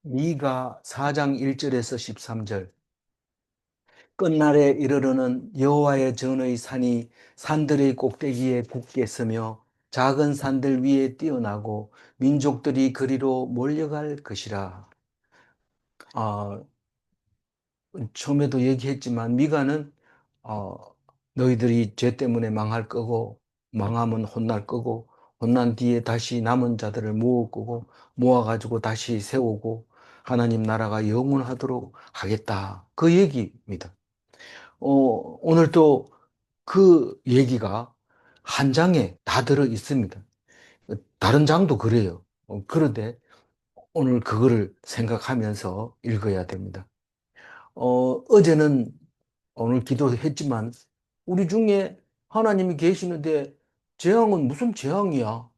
미가 4장 1절에서 13절. 끝날에 이르러는 여호와의 전의 산이 산들의 꼭대기에 굳게 서며 작은 산들 위에 뛰어나고 민족들이 그리로 몰려갈 것이라. 아, 처음에도 얘기했지만 미가는 어, 너희들이 죄 때문에 망할 거고 망하면 혼날 거고 혼난 뒤에 다시 남은 자들을 모을 거고 모아가지고 다시 세우고 하나님 나라가 영원하도록 하겠다. 그 얘기입니다. 오늘 또 그 얘기가 한 장에 다 들어 있습니다. 다른 장도 그래요. 그런데 오늘 그거를 생각하면서 읽어야 됩니다. 어제는 오늘 기도했지만 우리 중에 하나님이 계시는데 재앙은 무슨 재앙이야?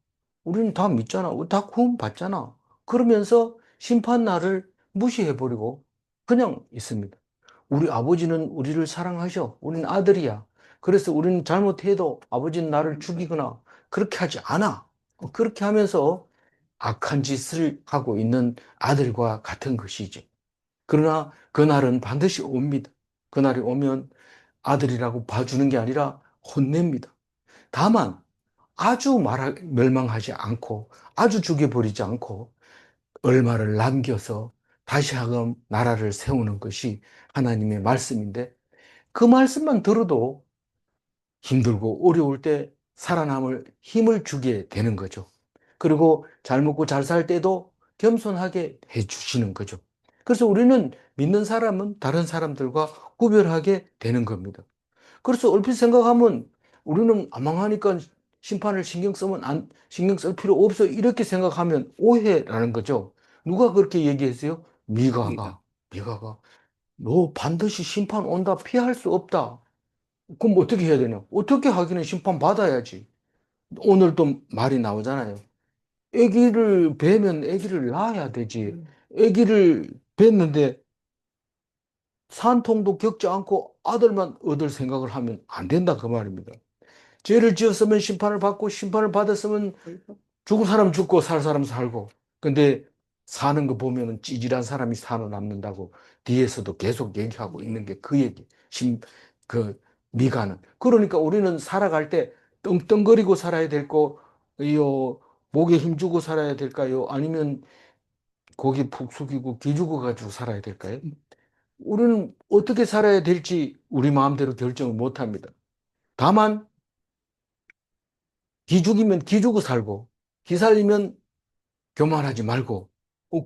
우리는 다 믿잖아. 우리 다 구원 받잖아. 그러면서 심판날을 무시해버리고 그냥 있습니다. 우리 아버지는 우리를 사랑하셔. 우리는 아들이야. 그래서 우리는 잘못해도 아버지는 나를 죽이거나 그렇게 하지 않아. 그렇게 하면서 악한 짓을 하고 있는 아들과 같은 것이지. 그러나 그날은 반드시 옵니다. 그날이 오면 아들이라고 봐주는 게 아니라 혼냅니다. 다만 아주 멸망하지 않고 아주 죽여버리지 않고 얼마를 남겨서 다시 하금 나라를 세우는 것이 하나님의 말씀인데 그 말씀만 들어도 힘들고 어려울 때 살아남을 힘을 주게 되는 거죠. 그리고 잘 먹고 잘 살 때도 겸손하게 해주시는 거죠. 그래서 우리는 믿는 사람은 다른 사람들과 구별하게 되는 겁니다. 그래서 얼핏 생각하면 우리는 아망하니까 심판을 신경 쓸 필요 없어. 이렇게 생각하면 오해라는 거죠. 누가 그렇게 얘기했어요? 미가. 미가가. 너 반드시 심판 온다. 피할 수 없다. 그럼 어떻게 해야 되냐? 어떻게 하기는 심판 받아야지. 오늘 또 말이 나오잖아요. 아기를 베면 아기를 낳아야 되지. 아기를 뱄는데 산통도 겪지 않고 아들만 얻을 생각을 하면 안 된다 그 말입니다. 죄를 지었으면 심판을 받고 심판을 받았으면 죽을 사람 죽고 살 사람 살고. 근데 사는 거 보면은 찌질한 사람이 살아남는다고 뒤에서도 계속 얘기하고 있는 게 그 얘기. 그 미가는. 그러니까 우리는 살아갈 때 떵떵거리고 살아야 될 거, 요 목에 힘주고 살아야 될까요? 아니면 고개 푹 숙이고 기죽어 가지고 살아야 될까요? 우리는 어떻게 살아야 될지 우리 마음대로 결정을 못 합니다. 다만 기죽이면 기죽어 살고 기살리면 교만하지 말고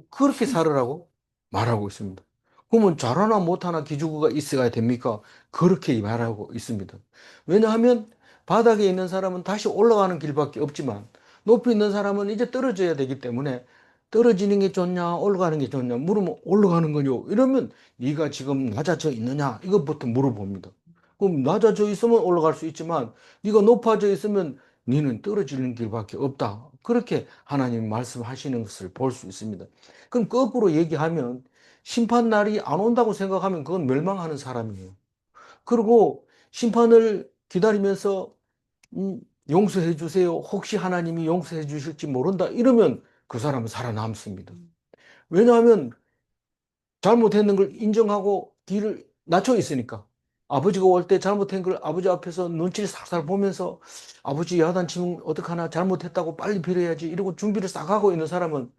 그렇게 살으라고 말하고 있습니다. 그러면 잘하나 못하나 기죽어가 있어야 됩니까? 그렇게 말하고 있습니다. 왜냐하면 바닥에 있는 사람은 다시 올라가는 길밖에 없지만 높이 있는 사람은 이제 떨어져야 되기 때문에 떨어지는 게 좋냐 올라가는 게 좋냐 물으면 올라가는 거요. 이러면 네가 지금 낮아져 있느냐 이것부터 물어봅니다. 그럼 낮아져 있으면 올라갈 수 있지만 네가 높아져 있으면 너는 떨어지는 길밖에 없다. 그렇게 하나님 말씀하시는 것을 볼 수 있습니다. 그럼 거꾸로 얘기하면 심판날이 안 온다고 생각하면 그건 멸망하는 사람이에요. 그리고 심판을 기다리면서 용서해 주세요. 혹시 하나님이 용서해 주실지 모른다. 이러면 그 사람은 살아남습니다. 왜냐하면 잘못했는 걸 인정하고 뒤를 낮춰 있으니까. 아버지가 올 때 잘못한 걸 아버지 앞에서 눈치를 살살 보면서 아버지 야단치면 어떡하나 잘못했다고 빨리 빌어야지 이러고 준비를 싹 하고 있는 사람은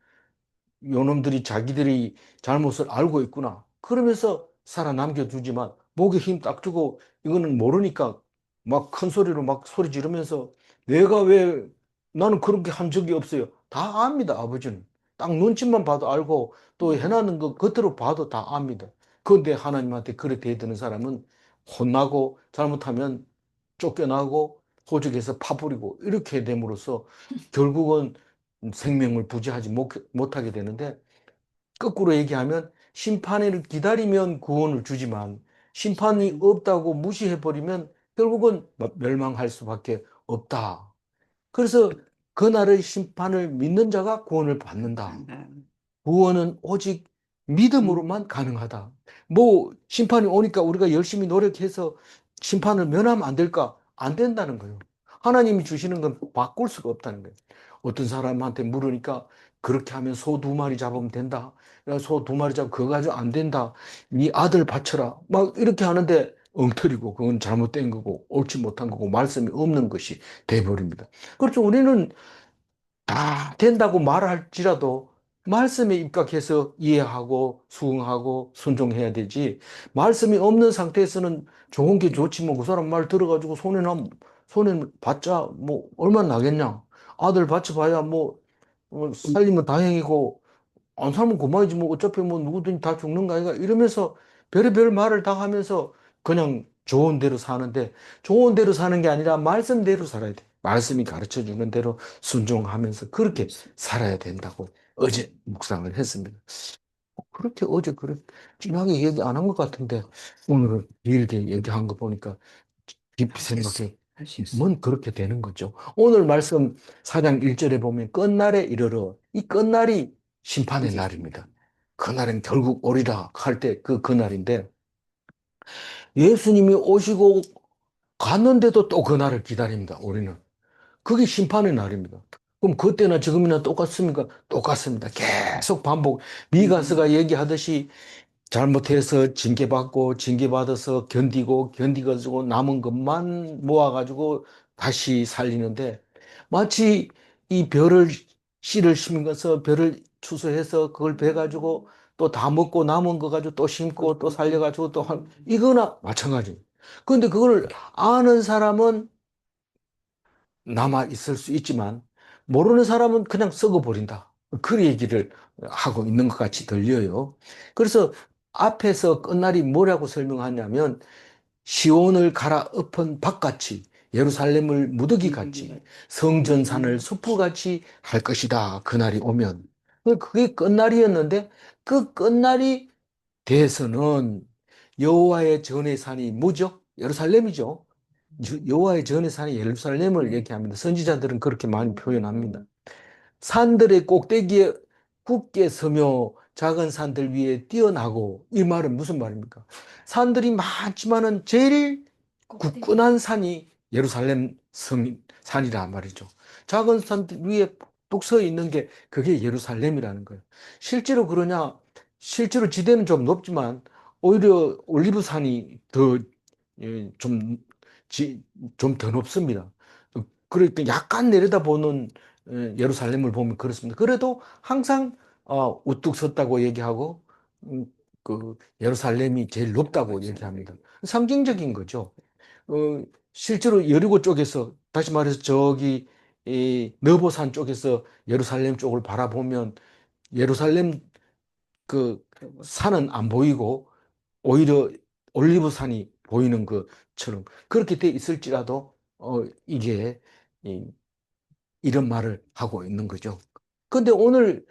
요놈들이 자기들이 잘못을 알고 있구나. 그러면서 살아남겨 두지만 목에 힘 딱 주고 이거는 모르니까 막 큰 소리로 막 소리 지르면서 내가 왜 나는 그렇게 한 적이 없어요. 다 압니다, 아버지는. 딱 눈치만 봐도 알고 또 해놨는 거 겉으로 봐도 다 압니다. 그런데 하나님한테 그래 대드는 사람은 혼나고 잘못하면 쫓겨나고 호적에서 파버리고 이렇게 됨으로써 결국은 생명을 부지하지 못하게 되는데 거꾸로 얘기하면 심판을 기다리면 구원을 주지만 심판이 없다고 무시해버리면 결국은 멸망할 수밖에 없다. 그래서 그날의 심판을 믿는 자가 구원을 받는다. 구원은 오직 믿음으로만 가능하다. 뭐 심판이 오니까 우리가 열심히 노력해서 심판을 면하면 안 될까? 안 된다는 거예요. 하나님이 주시는 건 바꿀 수가 없다는 거예요. 어떤 사람한테 물으니까 그렇게 하면 소 두 마리 잡으면 된다. 소 두 마리 잡으면 그거 가지고 안 된다. 네 아들 바쳐라. 막 이렇게 하는데 엉터리고 그건 잘못된 거고 옳지 못한 거고 말씀이 없는 것이 돼버립니다. 그렇죠. 우리는 다 된다고 말할지라도 말씀에 입각해서 이해하고 수긍하고 순종해야 되지. 말씀이 없는 상태에서는 좋은 게 좋지 뭐 그 사람 말 들어가지고 손해 봤자 뭐 얼마나 나겠냐. 아들 바쳐봐야 뭐 살리면 다행이고 안 살면 그만이지 뭐 어차피 뭐 누구든지 다 죽는 거 아이가 이러면서 별의별 말을 다 하면서 그냥 좋은 대로 사는데 좋은 대로 사는 게 아니라 말씀대로 살아야 돼. 말씀이 가르쳐 주는 대로 순종하면서 그렇게 살아야 된다고 어제 묵상을 했습니다. 그렇게 어제 그렇게 진하게 얘기 안 한 것 같은데 오늘은 길게 얘기한 거 보니까 깊이 생각해. 뭔 그렇게 되는 거죠. 오늘 말씀 4장 1절에 보면 끝날에 이르러 이 끝날이 심판의 날입니다. 그날은 결국 오리라 할 때 그날인데 예수님이 오시고 갔는데도 또 그날을 기다립니다. 우리는. 그게 심판의 날입니다. 그럼 그때나 지금이나 똑같습니까? 똑같습니다. 계속 반복. 미가스가 얘기하듯이 잘못해서 징계받고 징계받아서 견디고 견디가지고 남은 것만 모아가지고 다시 살리는데 마치 이 벼를 씨를 심어서 벼를 추수해서 그걸 베가지고 또 다 먹고 남은 거 가지고 또 심고 또 살려가지고 또 이거나 마찬가지. 그런데 그걸 아는 사람은 남아 있을 수 있지만 모르는 사람은 그냥 썩어버린다. 그 얘기를 하고 있는 것 같이 들려요. 그래서 앞에서 끝날이 뭐라고 설명하냐면 시온을 갈아엎은 밭같이 예루살렘을 무더기 같이 성전산을 숲같이 할 것이다. 그날이 오면. 그게 끝날이었는데 그 끝날이 돼서는 여호와의 전의 산이 뭐죠? 예루살렘이죠. 여호와의 전의 산이 예루살렘을 얘기합니다. 선지자들은 그렇게 많이 표현합니다. 산들의 꼭대기에 굳게 서며 작은 산들 위에 뛰어나고 이 말은 무슨 말입니까? 산들이 많지만은 제일 굳건한 산이 예루살렘 산이란 말이죠. 작은 산들 위에 뚝 서 있는 게 그게 예루살렘이라는 거예요. 실제로 그러냐? 실제로 지대는 좀 높지만 오히려 올리브산이 더 좀 좀 더 높습니다. 그러니까 약간 내려다보는 예루살렘을 보면 그렇습니다. 그래도 항상 우뚝 섰다고 얘기하고 음, 그 예루살렘이 제일 높다고 얘기합니다. 상징적인 거죠. 어, 실제로 여리고 쪽에서 다시 말해서 저기 이 너보산 쪽에서 예루살렘 쪽을 바라보면 예루살렘 그 산은 안 보이고 오히려 올리브산이 보이는 것처럼 그렇게 돼 있을지라도 이게 이런 말을 하고 있는 거죠. 근데 오늘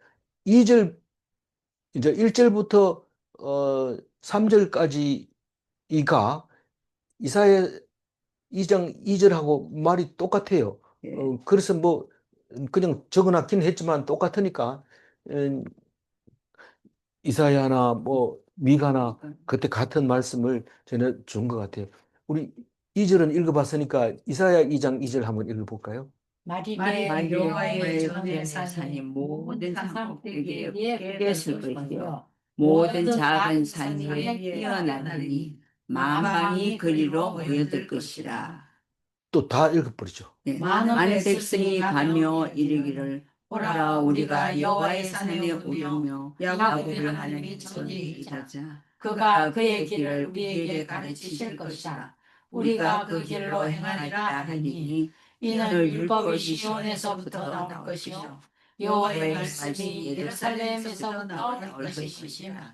2절 이제 1절부터 3절까지 이가 이사야 2장 2절하고 말이 똑같아요. 그래서 뭐 그냥 적어놨긴 했지만 똑같으니까 음, 이사야나 뭐 미가나 그때 같은 말씀을 전해 준 것 같아요. 우리 2절은 읽어봤으니까 이사야 2장 2절 한번 읽어볼까요? 만일 여호와의 전에 산이 모든 산 꼭대기에 깨었을 것이요 모든 작은 산 위에 뛰어나르니 만방이 그리로 모여들 것이라. 또 다 읽어버리죠. 네. 많은 백성이 가며 이르기를 보라 우리가 여호와의 산에 오르며 야곱을 하나님 전에 일하자. 그가 그의 길을 우리에게 가르치실 것이라. 우리가 그 길로 행하리라 하니 이는 율법이 시온에서부터 나올 것이요 여호와의 말씀이 예루살렘에서 나올 것이시라.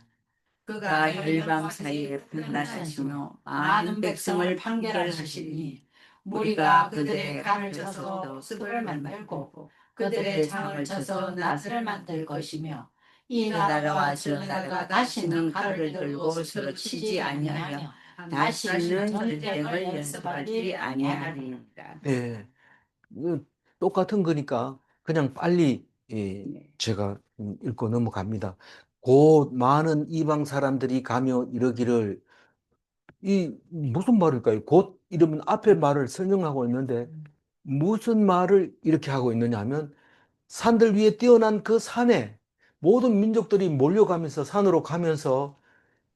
그가 열방 사이에 판단하시며 많은 백성을 판결하시니 무리가 그들의 간을 쳐서 습을 만들고 그들의 장을 쳐서 낫을 만들 것이며 이 나라와 저 나라가 다시는 칼을 들고 서로 치지 아니하며 다시는 전쟁을 연습하지 아니하리이다. 네, 똑같은 거니까 그냥 빨리 제가 읽고 넘어갑니다. 곧 많은 이방 사람들이 가며 이러기를 이 무슨 말일까요? 곧 이러면 앞에 말을 설명하고 있는데 무슨 말을 이렇게 하고 있느냐 하면 산들 위에 뛰어난 그 산에 모든 민족들이 몰려가면서 산으로 가면서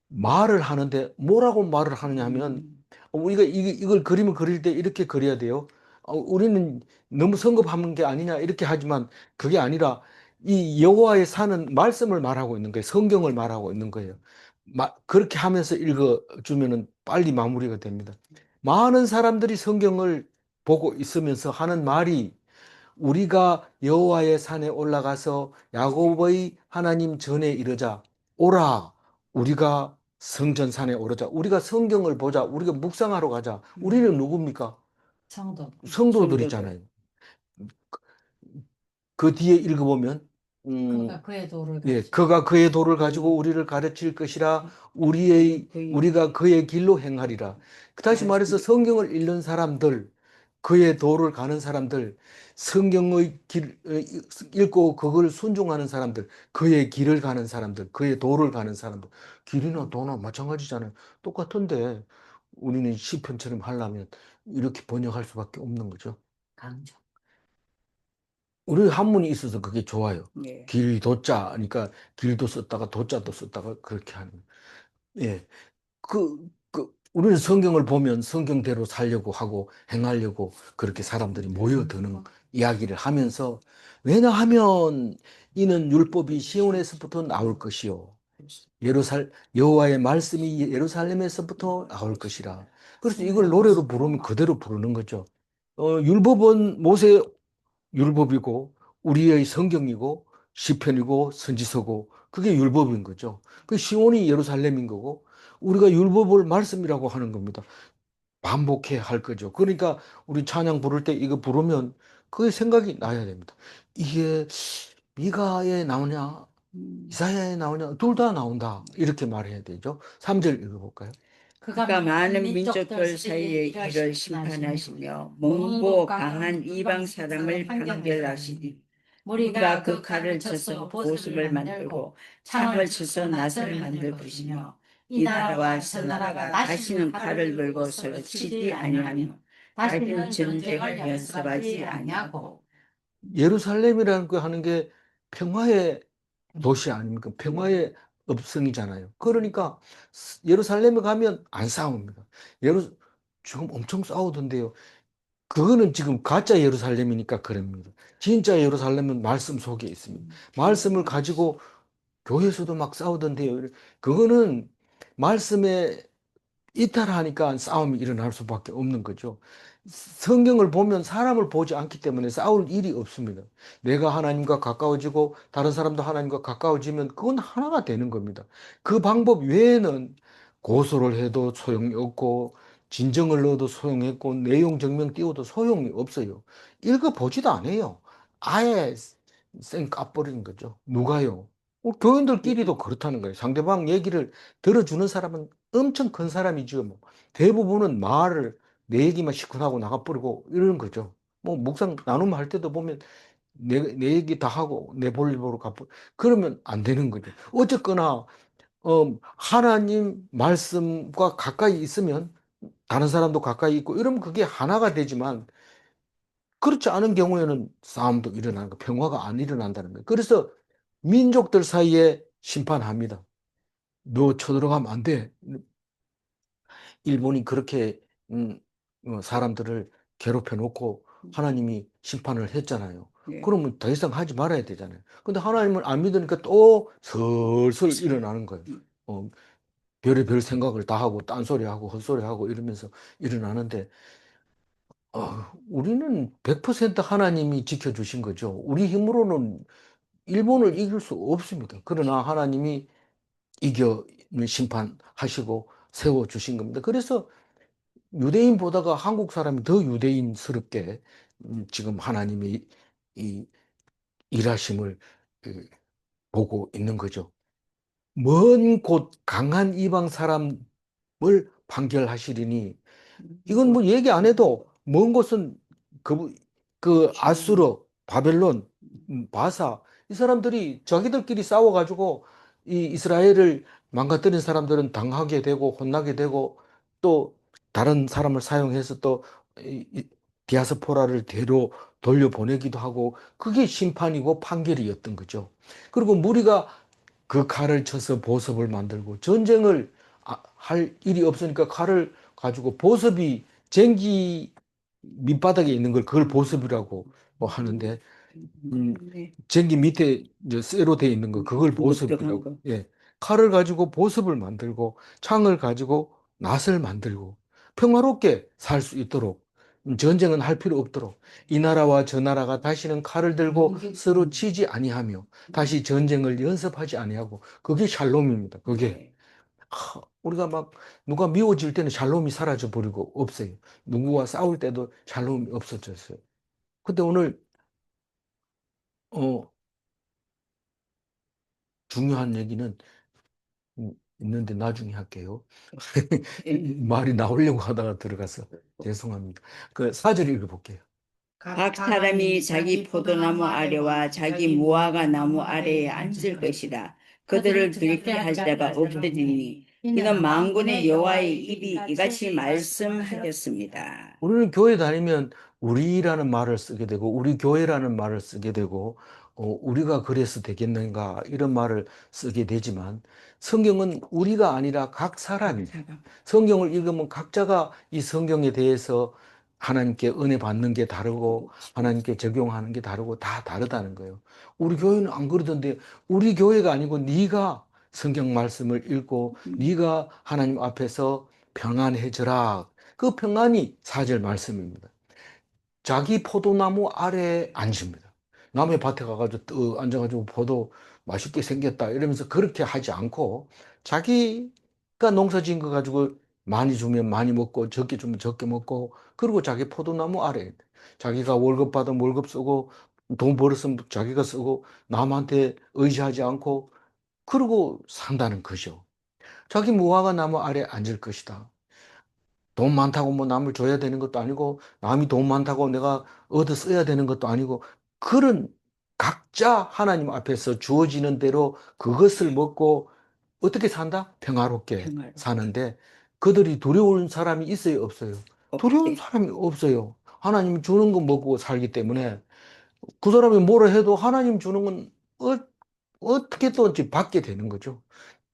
말을 하는데 뭐라고 말을 하느냐 하면 우리가 이걸 그림을 그릴 때 이렇게 그려야 돼요. 우리는 너무 성급한 게 아니냐 이렇게 하지만 그게 아니라 이 여호와의 산은 말씀을 말하고 있는 거예요. 성경을 말하고 있는 거예요. 그렇게 하면서 읽어주면은 빨리 마무리가 됩니다. 많은 사람들이 성경을 보고 있으면서 하는 말이 우리가 여호와의 산에 올라가서 야곱의 하나님 전에 이르자 오라 우리가 성전산에 오르자 우리가 성경을 보자 우리가 묵상하러 가자 우리는 누굽니까? 성도. 성도들이잖아요. 그 뒤에 읽어보면 그가 그의 도를 예, 가지고 그가 그의 도를 가지고 우리를 가르칠 것이라 우리가 그의 길로 행하리라. 다시 말해서 성경을 읽는 사람들, 그의 도를 가는 사람들, 성경의 길 읽고 그걸 순종하는 사람들, 그의 길을 가는 사람들, 그의 도를 가는 사람들. 길이나 도나 마찬가지잖아요. 똑같은데 우리는 시편처럼 하려면 이렇게 번역할 수밖에 없는 거죠. 강조. 우리 한문이 있어서 그게 좋아요. 예. 길도자, 그러니까 길도 썼다가 도자도 썼다가 그렇게 하는. 예. 우리는 성경을 보면 성경대로 살려고 하고 행하려고 그렇게 사람들이 모여드는 이야기를 하면서 왜냐하면 이는 율법이 시온에서부터 나올 것이요. 여호와의 말씀이 예루살렘에서부터 나올 것이라. 그래서 이걸 노래로 부르면 그대로 부르는 거죠. 율법은 모세 율법이고 우리의 성경이고 시편이고 선지서고 그게 율법인 거죠. 그 시온이 예루살렘인 거고 우리가 율법을 말씀이라고 하는 겁니다. 반복해야 할 거죠. 그러니까 우리 찬양 부를 때 이거 부르면 그 생각이 나야 됩니다. 이게 미가에 나오냐 이사야에 나오냐 둘 다 나온다 이렇게 말해야 되죠. 3절 읽어볼까요? 그가 많은 민족들 사이에 이를 심판하시며猛고 강한 이방 사람을 판결하시니 우리가 그 칼을 쳐서 보습을 만들고 창을 쳐서 낫을 만들고시며 이 나라와 저 나라가 다시는 칼을 들고 서로 치지 아니하며 다시는 전쟁을 연습하지 아니하고. 예루살렘이라는 거 하는 게 평화의 도시 아닙니까? 평화의 업성이잖아요. 그러니까 예루살렘에 가면 안 싸웁니다. 지금 엄청 싸우던데요. 그거는 지금 가짜 예루살렘이니까 그럽니다. 진짜 예루살렘은 말씀 속에 있습니다. 말씀을 가지고 교회에서도 막 싸우던데요. 그거는 말씀에 이탈하니까 싸움이 일어날 수밖에 없는 거죠. 성경을 보면 사람을 보지 않기 때문에 싸울 일이 없습니다. 내가 하나님과 가까워지고 다른 사람도 하나님과 가까워지면 그건 하나가 되는 겁니다. 그 방법 외에는 고소를 해도 소용이 없고 진정을 넣어도 소용이 없고 내용 증명 띄워도 소용이 없어요. 읽어보지도 않아요. 아예 쌩 까버리는 거죠. 누가요? 교인들끼리도 그렇다는 거예요. 상대방 얘기를 들어주는 사람은 엄청 큰 사람이죠. 뭐. 대부분은 말을 내 얘기만 시큰하고 나가버리고 이러는 거죠. 뭐 묵상 나눔 할 때도 보면 내 얘기 다 하고 내 볼일 보러 가버려. 그러면 안 되는 거죠. 어쨌거나 하나님 말씀과 가까이 있으면 다른 사람도 가까이 있고 이러면 그게 하나가 되지만 그렇지 않은 경우에는 싸움도 일어나는 거, 평화가 안 일어난다는 거예요. 그래서 민족들 사이에 심판합니다. 너 쳐들어가면 안 돼. 일본이 그렇게 사람들을 괴롭혀 놓고 하나님이 심판을 했잖아요. 예. 그러면 더 이상 하지 말아야 되잖아요. 근데 하나님을 안 믿으니까 또 슬슬 일어나는 거예요. 어, 별의별 생각을 다 하고 딴소리하고 헛소리하고 이러면서 일어나는데 우리는 100% 하나님이 지켜주신 거죠. 우리 힘으로는 일본을 이길 수 없습니다. 그러나 하나님이 이겨 심판하시고 세워주신 겁니다. 그래서 유대인 보다가 한국 사람이 더 유대인스럽게 지금 하나님이 이 일하심을 그, 보고 있는 거죠. 먼 곳 강한 이방 사람을 판결하시리니 이건 뭐 얘기 안 해도 먼 곳은 그 아수르, 바벨론, 바사 이 사람들이 자기들끼리 싸워가지고 이 이스라엘을 망가뜨린 사람들은 당하게 되고 혼나게 되고 또 다른 사람을 사용해서 또 디아스포라를 대로 돌려보내기도 하고 그게 심판이고 판결이었던 거죠. 그리고 무리가 그 칼을 쳐서 보습을 만들고 전쟁을 할 일이 없으니까 칼을 가지고 보습이 쟁기 밑바닥에 있는 걸 그걸 보습이라고 뭐 하는데 네. 전기 밑에 이제 쇠로 돼 있는 거 그걸 무뚝뚝한 보습이라고. 거. 예. 칼을 가지고 보습을 만들고 창을 가지고 낫을 만들고 평화롭게 살 수 있도록 전쟁은 할 필요 없도록 이 나라와 저 나라가 다시는 칼을 들고 서로 치지 아니하며 다시 전쟁을 연습하지 아니하고 그게 샬롬입니다. 그게 네. 우리가 막 누가 미워질 때는 샬롬이 사라져 버리고 없어요. 누구와 싸울 때도 샬롬이 없어졌어요. 근데 오늘 어 중요한 얘기는 있는데 나중에 할게요. 말이 나오려고 하다가 들어가서 죄송합니다. 그 4절 읽어볼게요. 각 사람이 자기 포도나무 아래와 자기 무화과 나무 아래에 앉을 것이라. 그들을 들게 할 자가 없으리니 이는 만군의 여호와의 입이 이같이 말씀하였습니다. 우리는 교회 다니면 우리라는 말을 쓰게 되고 우리 교회라는 말을 쓰게 되고 우리가 그래서 되겠는가 이런 말을 쓰게 되지만 성경은 우리가 아니라 각 사람이 성경을 읽으면 각자가 이 성경에 대해서 하나님께 은혜 받는 게 다르고 하나님께 적용하는 게 다르고 다 다르다는 거예요. 우리 교회는 안 그러던데 우리 교회가 아니고 네가 성경 말씀을 읽고 네가 하나님 앞에서 평안해져라. 그 평안이 4절 말씀입니다. 자기 포도나무 아래에 앉습니다. 남의 밭에 가가지고 떡 앉아가지고 포도 맛있게 생겼다 이러면서 그렇게 하지 않고 자기가 농사 지은 거 가지고 많이 주면 많이 먹고 적게 주면 적게 먹고 그리고 자기 포도나무 아래 자기가 월급 받으면 월급 쓰고 돈 벌었으면 자기가 쓰고 남한테 의지하지 않고 그러고 산다는 거죠. 자기 무화과 나무 아래 앉을 것이다. 돈 많다고 뭐 남을 줘야 되는 것도 아니고 남이 돈 많다고 내가 얻어 써야 되는 것도 아니고 그런 각자 하나님 앞에서 주어지는 대로 그것을 먹고 어떻게 산다? 평화롭게 사는데 그들이 두려운 사람이 있어요, 없어요? 두려운 사람이 없어요. 하나님 주는 거 먹고 살기 때문에 그 사람이 뭐라 해도 하나님 주는 건 어떻게 또 받게 되는 거죠.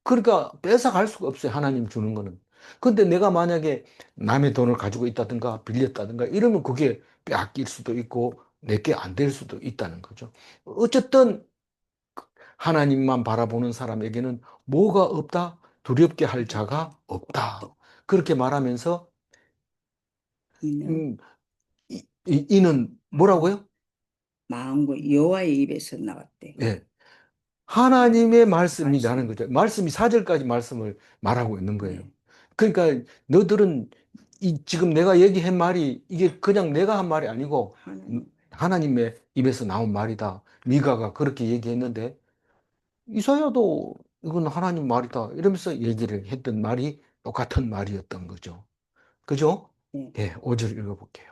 그러니까 뺏어갈 수가 없어요. 하나님 주는 거는. 근데 내가 만약에 남의 돈을 가지고 있다든가 빌렸다든가 이러면 그게 빼앗길 수도 있고 내게 안 될 수도 있다는 거죠. 어쨌든 하나님만 바라보는 사람에게는 뭐가 없다? 두렵게 할 자가 없다. 그렇게 말하면서 이는 음, 이는 뭐라고요? 만군 여호와의 입에서 나왔대. 예. 하나님의 말씀이라는 거죠. 말씀이 4절까지 말씀을 말하고 있는 거예요. 네. 그러니까 너들은 지금 내가 얘기한 말이 이게 그냥 내가 한 말이 아니고 하나님의 입에서 나온 말이다. 미가가 그렇게 얘기했는데 이사야도 이건 하나님 말이다. 이러면서 얘기를 했던 말이 똑같은 말이었던 거죠. 그죠? 네. 예, 5절 읽어볼게요.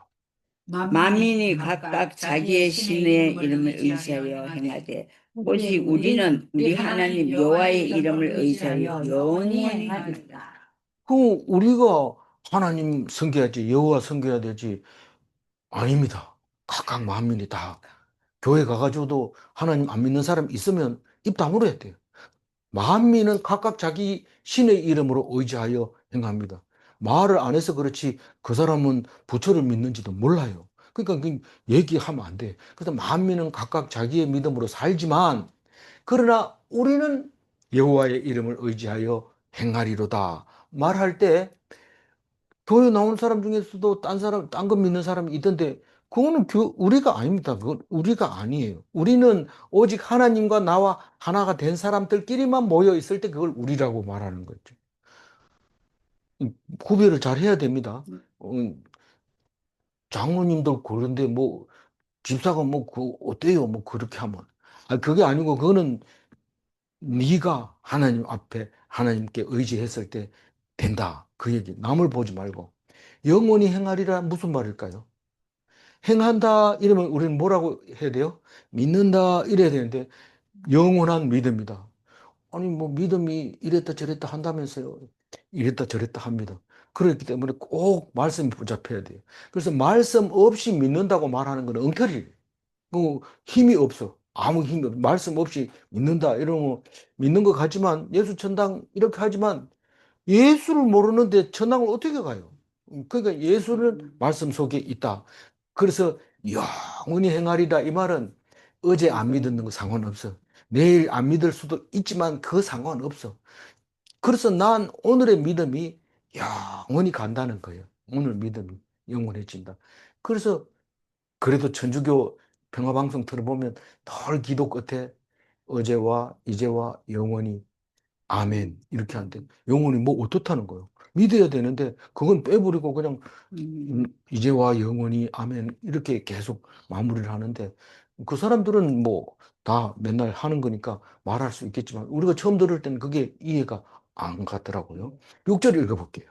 만민이 각각 자기의 신의 이름을 의지하여 행하되 오직 우리는 우리 하나님 여호와의 이름을 의지하여 영원히 행하리라. 그 우리가 하나님 섬겨야지 여호와 섬겨야 되지 아닙니다. 각각 만민이 다 교회 가가지고도 하나님 안 믿는 사람 있으면 입 다물어야 돼요. 만민은 각각 자기 신의 이름으로 의지하여 행합니다. 말을 안 해서 그렇지 그 사람은 부처를 믿는지도 몰라요. 그러니까 얘기하면 안 돼. 그래서 만민은 각각 자기의 믿음으로 살지만 그러나 우리는 여호와의 이름을 의지하여 행하리로다. 말할 때 교회 나오는 사람 중에서도 딴 사람, 딴 거 믿는 사람이 있던데, 그거는 우리가 아닙니다. 그건 우리가 아니에요. 우리는 오직 하나님과 나와 하나가 된 사람들끼리만 모여 있을 때 그걸 우리라고 말하는 거죠. 구별을 잘 해야 됩니다. 장로님들 그런데 뭐, 집사가 뭐, 어때요? 뭐, 그렇게 하면. 그게 아니고, 그거는 네가 하나님 앞에 하나님께 의지했을 때 된다. 그 얘기. 남을 보지 말고. 영원히 행하리라 무슨 말일까요? 행한다 이러면 우리는 뭐라고 해야 돼요? 믿는다 이래야 되는데 영원한 믿음이다. 아니 뭐 믿음이 이랬다 저랬다 한다면서요. 이랬다 저랬다 합니다. 그렇기 때문에 꼭 말씀이 붙잡혀야 돼요. 그래서 말씀 없이 믿는다고 말하는 건 엉터리예요. 힘이 없어. 아무 힘이 없어. 말씀 없이 믿는다. 이러면 믿는 것 같지만 예수 천당 이렇게 하지만 예수를 모르는데 천당을 어떻게 가요? 그러니까 예수는 말씀 속에 있다. 그래서 영원히 행하리라 이 말은 어제 안 믿었는 거 상관없어. 내일 안 믿을 수도 있지만 그 상관없어. 그래서 난 오늘의 믿음이 영원히 간다는 거예요. 오늘 믿음이 영원해진다. 그래서 그래도 천주교 평화방송 들어보면 늘 기도 끝에 어제와 이제와 영원히 아멘 이렇게 하는데 영원히 뭐 어떻다는 거예요. 믿어야 되는데 그건 빼버리고 그냥 이제와 영원히 아멘 이렇게 계속 마무리를 하는데 그 사람들은 뭐 다 맨날 하는 거니까 말할 수 있겠지만 우리가 처음 들을 때는 그게 이해가 안 가더라고요. 6절 읽어볼게요.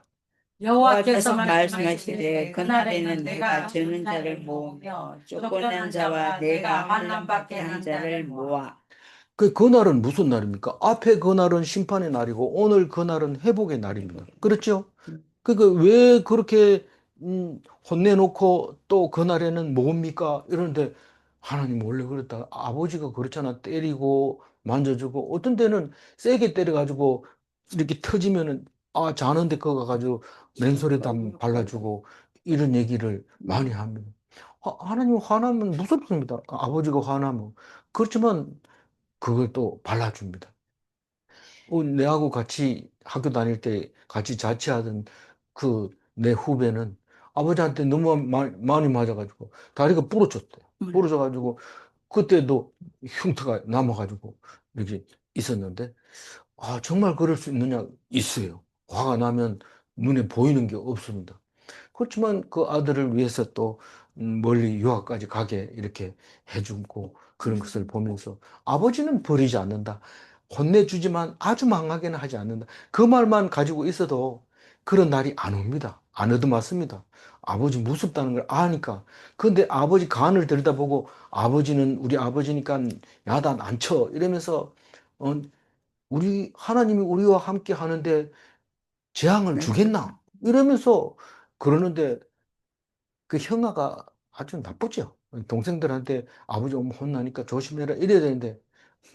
여호와께서 말씀하시되 그날에는 내가 저는 자를 모으며 쫓겨난 자와 내가 환난받게 한 자를 모아. 그날은 무슨 날입니까? 앞에 그날은 심판의 날이고 오늘 그날은 회복의 날입니다. 그렇죠? 그러니까 왜 그렇게 혼내놓고 또 그날에는 뭡니까? 이러는데 하나님 원래 그랬다. 아버지가 그렇잖아. 때리고 만져주고 어떤 때는 세게 때려가지고 이렇게 터지면은 자는데 그거 가가지고 맨솔에다 발라주고 이런 얘기를 많이 합니다. 하나님 화나면 무섭습니다. 아버지가 화나면. 그렇지만 그걸 또 발라줍니다. 내하고 같이 학교 다닐 때 같이 자취하던 그 내 후배는 아버지한테 너무 많이 맞아가지고 다리가 부러졌대요. 부러져가지고 그때도 흉터가 남아가지고 이렇게 있었는데 정말 그럴 수 있느냐? 있어요. 화가 나면 눈에 보이는 게 없습니다. 그렇지만 그 아들을 위해서 또 멀리 유학까지 가게 이렇게 해주고 그런 것을 보면서 아버지는 버리지 않는다. 혼내주지만 아주 망하게는 하지 않는다. 그 말만 가지고 있어도 그런 날이 안 옵니다. 안 얻어맞습니다. 아버지 무섭다는 걸 아니까. 그런데 아버지 간을 들여다보고 아버지는 우리 아버지니까 야단 안 쳐. 이러면서 어, 우리 하나님이 우리와 함께 하는데 재앙을 주겠나? 이러면서 그러는데 그 형아가 아주 나쁘죠. 동생들한테 아버지 오면 혼나니까 조심해라 이래야 되는데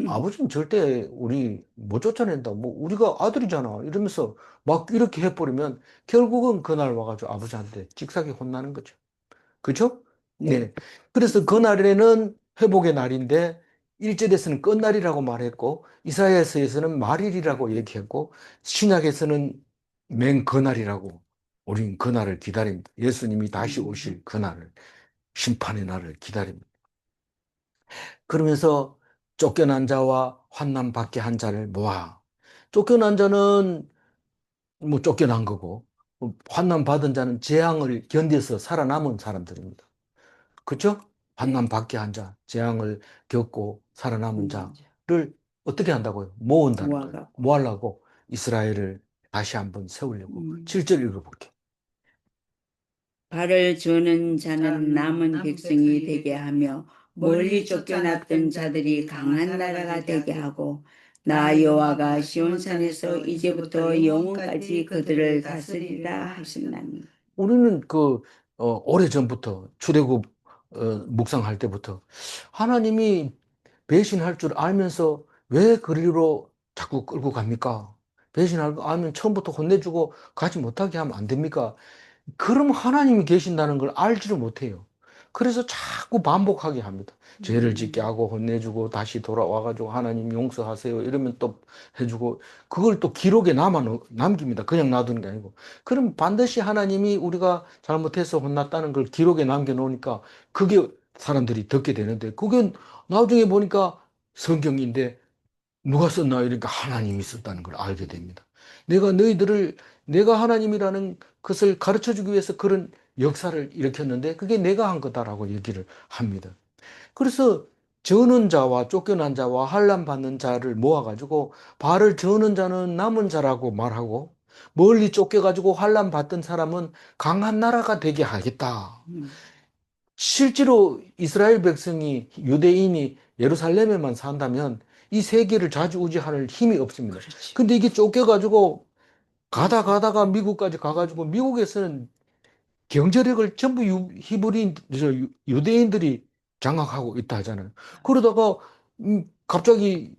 아버지는 절대 우리 못 쫓아낸다. 뭐 우리가 아들이잖아. 이러면서 막 이렇게 해버리면 결국은 그날 와가지고 아버지한테 직사게 혼나는 거죠. 그죠? 네. 그래서 그날에는 회복의 날인데 1절에서는 끝날이라고 말했고 이사야서에서는 말일이라고 얘기했고 신약에서는 맨 그날이라고 우리는 그날을 기다립니다. 예수님이 다시 오실 그날을 심판의 날을 기다립니다. 그러면서 쫓겨난 자와 환난 받게 한 자를 모아. 쫓겨난 자는 뭐 쫓겨난 거고 환난 받은 자는 재앙을 견뎌서 살아남은 사람들입니다. 그렇죠? 환난 받게 한 자, 재앙을 겪고 살아남은 자를 어떻게 한다고요? 모은다는 거예요. 모아갖고. 뭐 하려고? 이스라엘을 다시 한번 세우려고. 7절 읽어볼게요. 발을 저는 자는 남은 백성이 되게 하며 멀리 쫓겨났던 자들이 강한 나라가 되게 하고 나 여호와가 시온산에서 이제부터 영원까지 그들을 다스리라 하시나니. 우리는 오래전부터 출애굽 묵상할 때부터 하나님이 배신할 줄 알면서 왜 그리로 자꾸 끌고 갑니까? 배신할 거 알면 처음부터 혼내주고 가지 못하게 하면 안 됩니까? 그럼 하나님이 계신다는 걸 알지를 못해요. 그래서 자꾸 반복하게 합니다. 죄를 짓게 하고 혼내주고 다시 돌아와가지고 하나님 용서하세요. 이러면 또 해주고 그걸 또 기록에 남깁니다. 그냥 놔두는 게 아니고. 그럼 반드시 하나님이 우리가 잘못해서 혼났다는 걸 기록에 남겨놓으니까 그게 사람들이 듣게 되는데 그게 나중에 보니까 성경인데 누가 썼나 이러니까 하나님이 썼다는 걸 알게 됩니다. 내가 하나님이라는 것을 가르쳐 주기 위해서 그런 역사를 일으켰는데 그게 내가 한 거다라고 얘기를 합니다. 그래서 저는 자와 쫓겨난 자와 환난 받는 자를 모아가지고 발을 저는 자는 남은 자라고 말하고 멀리 쫓겨가지고 환난 받던 사람은 강한 나라가 되게 하겠다. 실제로 이스라엘 백성이 유대인이 예루살렘에만 산다면 이 세계를 좌지우지할 힘이 없습니다. 근데 이게 쫓겨가지고 가다가 미국까지 가가지고 미국에서는 경제력을 전부 유대인들이 장악하고 있다 하잖아요. 그러다가 갑자기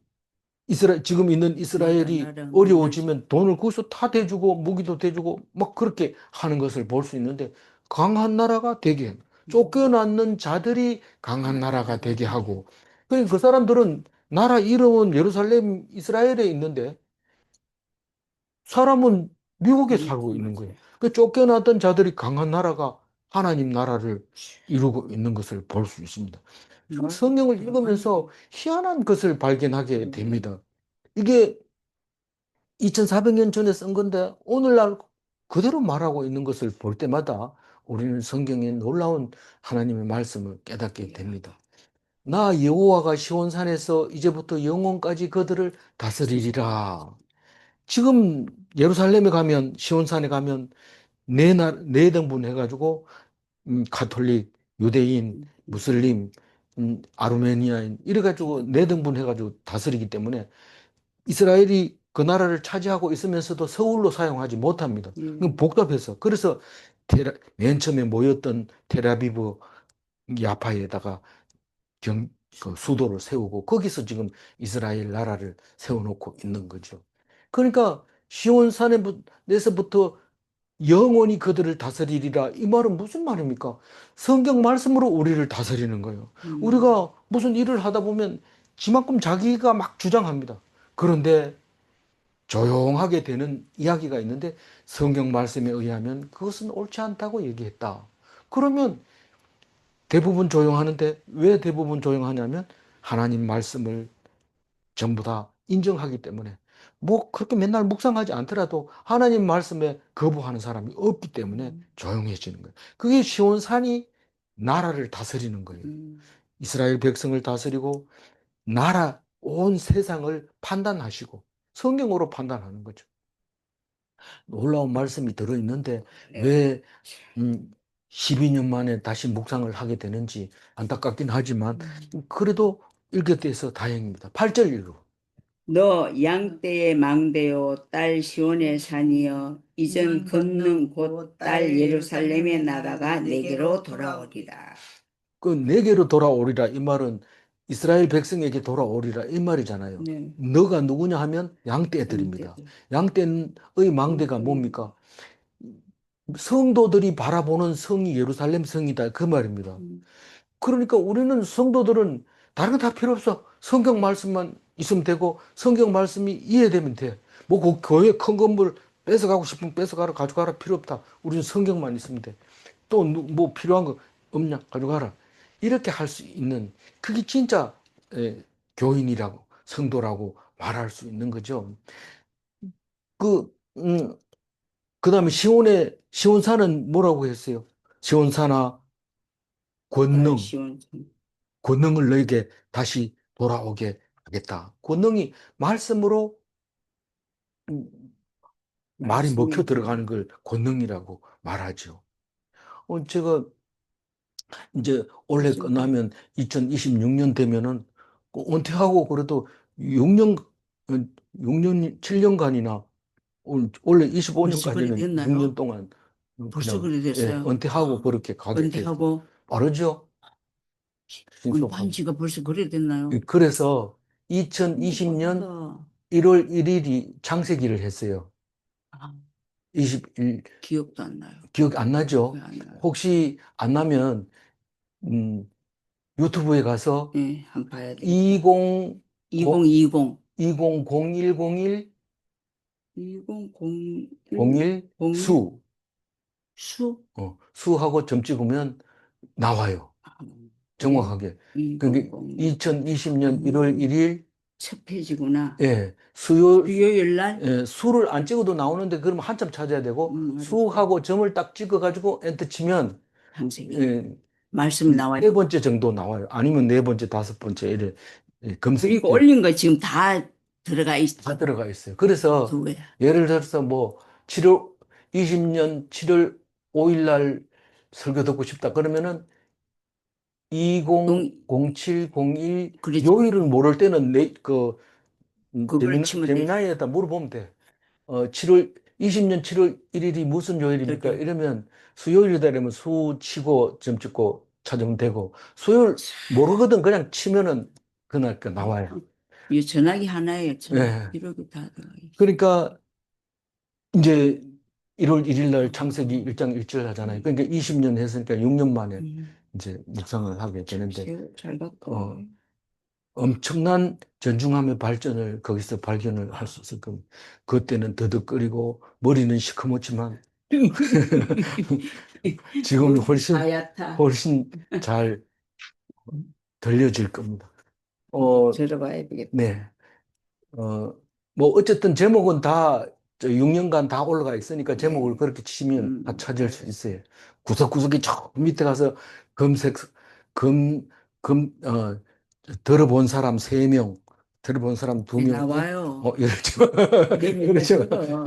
지금 있는 이스라엘이 나라 어려워지면 돈을 거기서 다 대주고 무기도 대주고 막 그렇게 하는 것을 볼 수 있는데 강한 나라가 되게 쫓겨났는 자들이 강한 나라가 되게 하고 그러니까 그 사람들은 나라 이름은 예루살렘 이스라엘에 있는데 사람은 미국에 살고 있는 거예요. 그 쫓겨났던 자들이 강한 나라가 하나님 나라를 이루고 있는 것을 볼 수 있습니다. 참 성경을 읽으면서 희한한 것을 발견하게 됩니다. 이게 2400년 전에 쓴 건데 오늘날 그대로 말하고 있는 것을 볼 때마다 우리는 성경의 놀라운 하나님의 말씀을 깨닫게 됩니다. 나 여호와가 시온산에서 이제부터 영원까지 그들을 다스리리라. 지금 예루살렘에 가면 시온산에 가면 네 등분 해가지고 가톨릭, 유대인, 무슬림, 아르메니아인 이래가지고 네 등분 해가지고 다스리기 때문에 이스라엘이 그 나라를 차지하고 있으면서도 서울로 사용하지 못합니다. 그건 복잡해서. 그래서 맨 처음에 모였던 텔아비브 야파에다가 그 수도를 세우고 거기서 지금 이스라엘 나라를 세워놓고 있는 거죠. 그러니까 시온산에서부터 영원히 그들을 다스리리라. 이 말은 무슨 말입니까? 성경 말씀으로 우리를 다스리는 거예요. 우리가 무슨 일을 하다 보면 지만큼 자기가 막 주장합니다. 그런데 조용하게 되는 이야기가 있는데 성경 말씀에 의하면 그것은 옳지 않다고 얘기했다. 그러면 대부분 조용하는데 왜 대부분 조용하냐면 하나님 말씀을 전부 다 인정하기 때문에 뭐 그렇게 맨날 묵상하지 않더라도 하나님 말씀에 거부하는 사람이 없기 때문에 조용해지는 거예요. 그게 시온산이 나라를 다스리는 거예요. 이스라엘 백성을 다스리고 나라 온 세상을 판단하시고 성경으로 판단하는 거죠. 놀라운 말씀이 들어있는데 왜 12년 만에 다시 묵상을 하게 되는지 안타깝긴 하지만 그래도 읽게 돼서 다행입니다. 8절 읽어. 너 양떼의 망대요 딸 시온의 산이여 이전 걷는 곳 딸 예루살렘의 나라가 내게로 돌아오리라. 그 내게로 돌아오리라 이 말은 이스라엘 백성에게 돌아오리라 이 말이잖아요. 네. 너가 누구냐 하면 양떼들입니다. 양떼의 망대가 뭡니까? 성도들이 바라보는 성이 예루살렘 성이다 그 말입니다. 그러니까 우리는 성도들은 다른 거 다 필요 없어. 성경 말씀만 있으면 되고 성경 말씀이 이해되면 돼. 뭐 그 교회 큰 건물 뺏어가고 싶으면 뺏어가라 가져가라 필요 없다. 우리는 성경만 있으면 돼. 또 뭐 필요한 거 없냐 가져가라. 이렇게 할 수 있는 그게 진짜 교인이라고 성도라고 말할 수 있는 거죠. 그 그다음에 시온산은 뭐라고 했어요? 시온산아 권능 권능을 너에게 다시 돌아오게 하겠다. 권능이 말씀으로 말이 먹혀 들어가는 걸 권능이라고 말하죠. 제가 이제 올해 끝나면 2026년 되면은 은퇴하고 그래도 6년, 7년간이나 원래 벌써 그래 25년까지는 됐나요? 6년 동안 벌써 그냥 그래 됐어요. 은퇴하고 그렇게 가게 됐어요. 은퇴하고 빠르죠? 신속하고. 은퇴지가 벌써 그래 됐나요? 그래서 2020년 1월 1일이 창세기를 했어요. 아, 21, 기억도 안 나요. 기억 안 나죠? 안 나요. 혹시 안 나면, 유튜브에 가서 네, 한번 봐야 돼. 20, 2020 200101 01 수, 수하고 점 찍으면 나와요. 정확하게. 그게 2020년 1월 1일 첫 페이지구나. 예, 수요일 날 예, 수를 안 찍어도 나오는데 그러면 한참 찾아야 되고 수하고 점을 딱 찍어가지고 엔터 치면 창세기 예, 말씀이 세 나와요. 번째 정도 나와요. 아니면 네 번째, 다섯 번째 이래 검색 그리고 올린 거 지금 다 들어가 있어. 다 들어가 있어요. 그래서 유튜브에. 예를 들어서 뭐 7월 20년 7월 5일 날 설교 듣고 싶다 그러면은 200701 그렇지. 요일을 모를 때는 그걸 치면 돼. 제미나이에다 물어보면 돼. 7월 20년 7월 1일이 무슨 요일입니까? 저기. 이러면 수요일이다 이러면 수 치고 점 찍고 찾으면 되고, 수요일 모르거든. 그냥 치면은 그날 그 나와요. 이 전화기 하나예요. 예. 이렇게 다 들어가 있어. 그러니까 이제 1월 1일 날 창세기 1장 1절 하잖아요. 그러니까 20년 했으니까 6년 만에 이제 묵상을 하게 되는데, 세월 잘 갔다. 어, 엄청난 전중함의 발전을 거기서 발견을 할 수 있을 겁니다. 그때는 더덕거리고 머리는 시커멓지만 지금은 훨씬 하얗다. 훨씬 잘 들려질 겁니다. 어, 들어봐야 되겠다. 네. 어, 뭐 어쨌든 제목은 다 6년간 다 올라가 있으니까 제목을 네. 그렇게 치면 다 찾을 수 있어요. 구석구석에 저 밑에 가서 검색 금, 금, 들어본 사람 3명, 들어본 사람 네, 2명, 나와요. 이렇죠. 네, 그렇죠. 들어.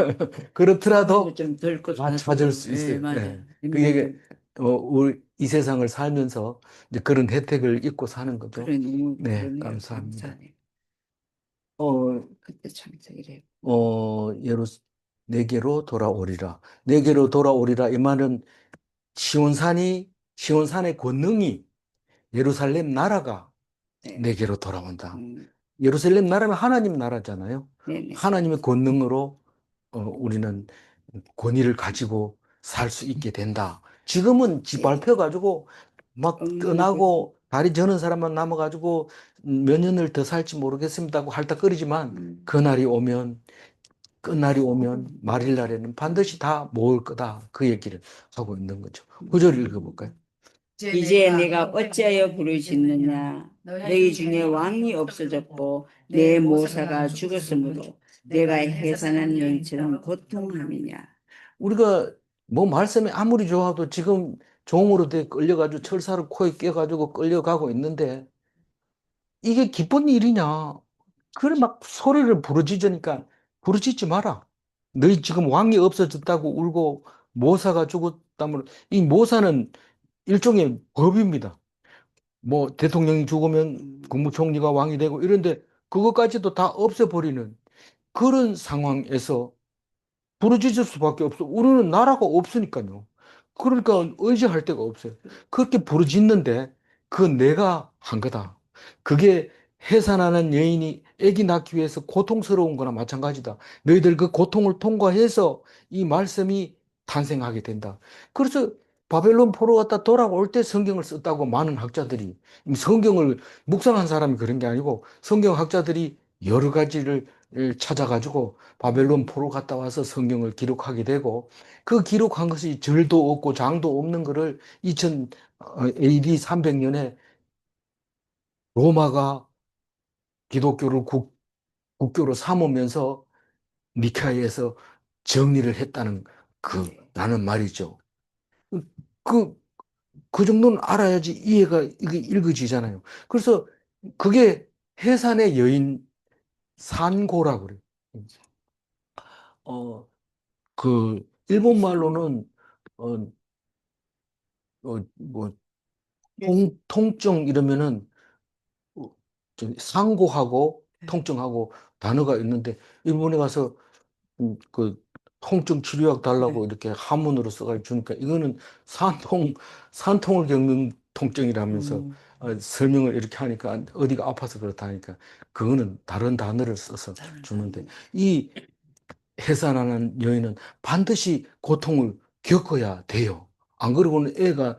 그렇더라도 좀 들고 다 찾을 수 예, 있어요. 맞아요. 예. 그게 우리 이 세상을 살면서 이제 그런 혜택을 잊고 사는 거죠. 그래, 너무 네, 그러네요. 감사합니다. 감사네. 어, 그때 참석이래. 예루 내게로 돌아오리라. 내게로 돌아오리라. 이 말은 시온산의 권능이, 예루살렘 나라가 네. 내게로 돌아온다. 음, 예루살렘 나라면 하나님 나라잖아요. 네네. 하나님의 권능으로 우리는 권위를 가지고 살 수 있게 된다. 지금은 지 네. 밟혀가지고 막 떠나고 다리 저는 사람만 남아가지고 몇 년을 더 살지 모르겠습니다 하고 할딱거리지만, 끝날이 오면 말일 날에는 반드시 다 모을 거다. 그 얘기를 하고 있는 거죠. 구절 읽어볼까요? 이제 내가 어찌하여 부르짖느냐. 너희 중에 왕이 없어졌고 내 모사가 죽었으므로 내가 해산한 여인처럼 고통함이냐. 우리가 뭐 말씀이 아무리 좋아도 지금 종으로 돼 끌려가지고 철사를 코에 껴가지고 끌려가고 있는데, 이게 기쁜 일이냐? 그래 막 소리를 부르짖으니까 부르짖지 마라. 너희 지금 왕이 없어졌다고 울고 모사가 죽었다면, 이 모사는 일종의 법입니다. 뭐 대통령이 죽으면 국무총리가 왕이 되고 이런데, 그것까지도 다 없애버리는 그런 상황에서 부르짖을 수밖에 없어. 우리는 나라가 없으니까요. 그러니까 의지할 데가 없어요. 그렇게 부르짖는데 그건 내가 한 거다. 그게 해산하는 여인이 아기 낳기 위해서 고통스러운 거나 마찬가지다. 너희들 그 고통을 통과해서 이 말씀이 탄생하게 된다. 그래서 바벨론 포로 갔다 돌아올 때 성경을 썼다고 많은 학자들이, 성경을 묵상한 사람이 그런 게 아니고 성경 학자들이 여러 가지를 찾아가지고 바벨론 포로 갔다 와서 성경을 기록하게 되고, 그 기록한 것이 절도 없고 장도 없는 것을 2000 AD 300년에 로마가 기독교를 국교로 삼으면서 니카에서 정리를 했다는 라는 말이죠. 그, 그 정도는 알아야지 이해가 이게 읽어지잖아요. 그래서 그게 해산의 여인 산고라고 그래요. 어, 일본 말로는 어, 뭐 통증 이러면은 상고하고 통증하고 단어가 있는데, 일본에 가서 그 통증 치료약 달라고 이렇게 한문으로 써가지고 주니까 이거는 산통을 겪는 통증이라면서 설명을 이렇게 하니까 어디가 아파서 그렇다니까, 그거는 다른 단어를 써서 주는데, 이 해산하는 여인은 반드시 고통을 겪어야 돼요. 안 그러고는 애가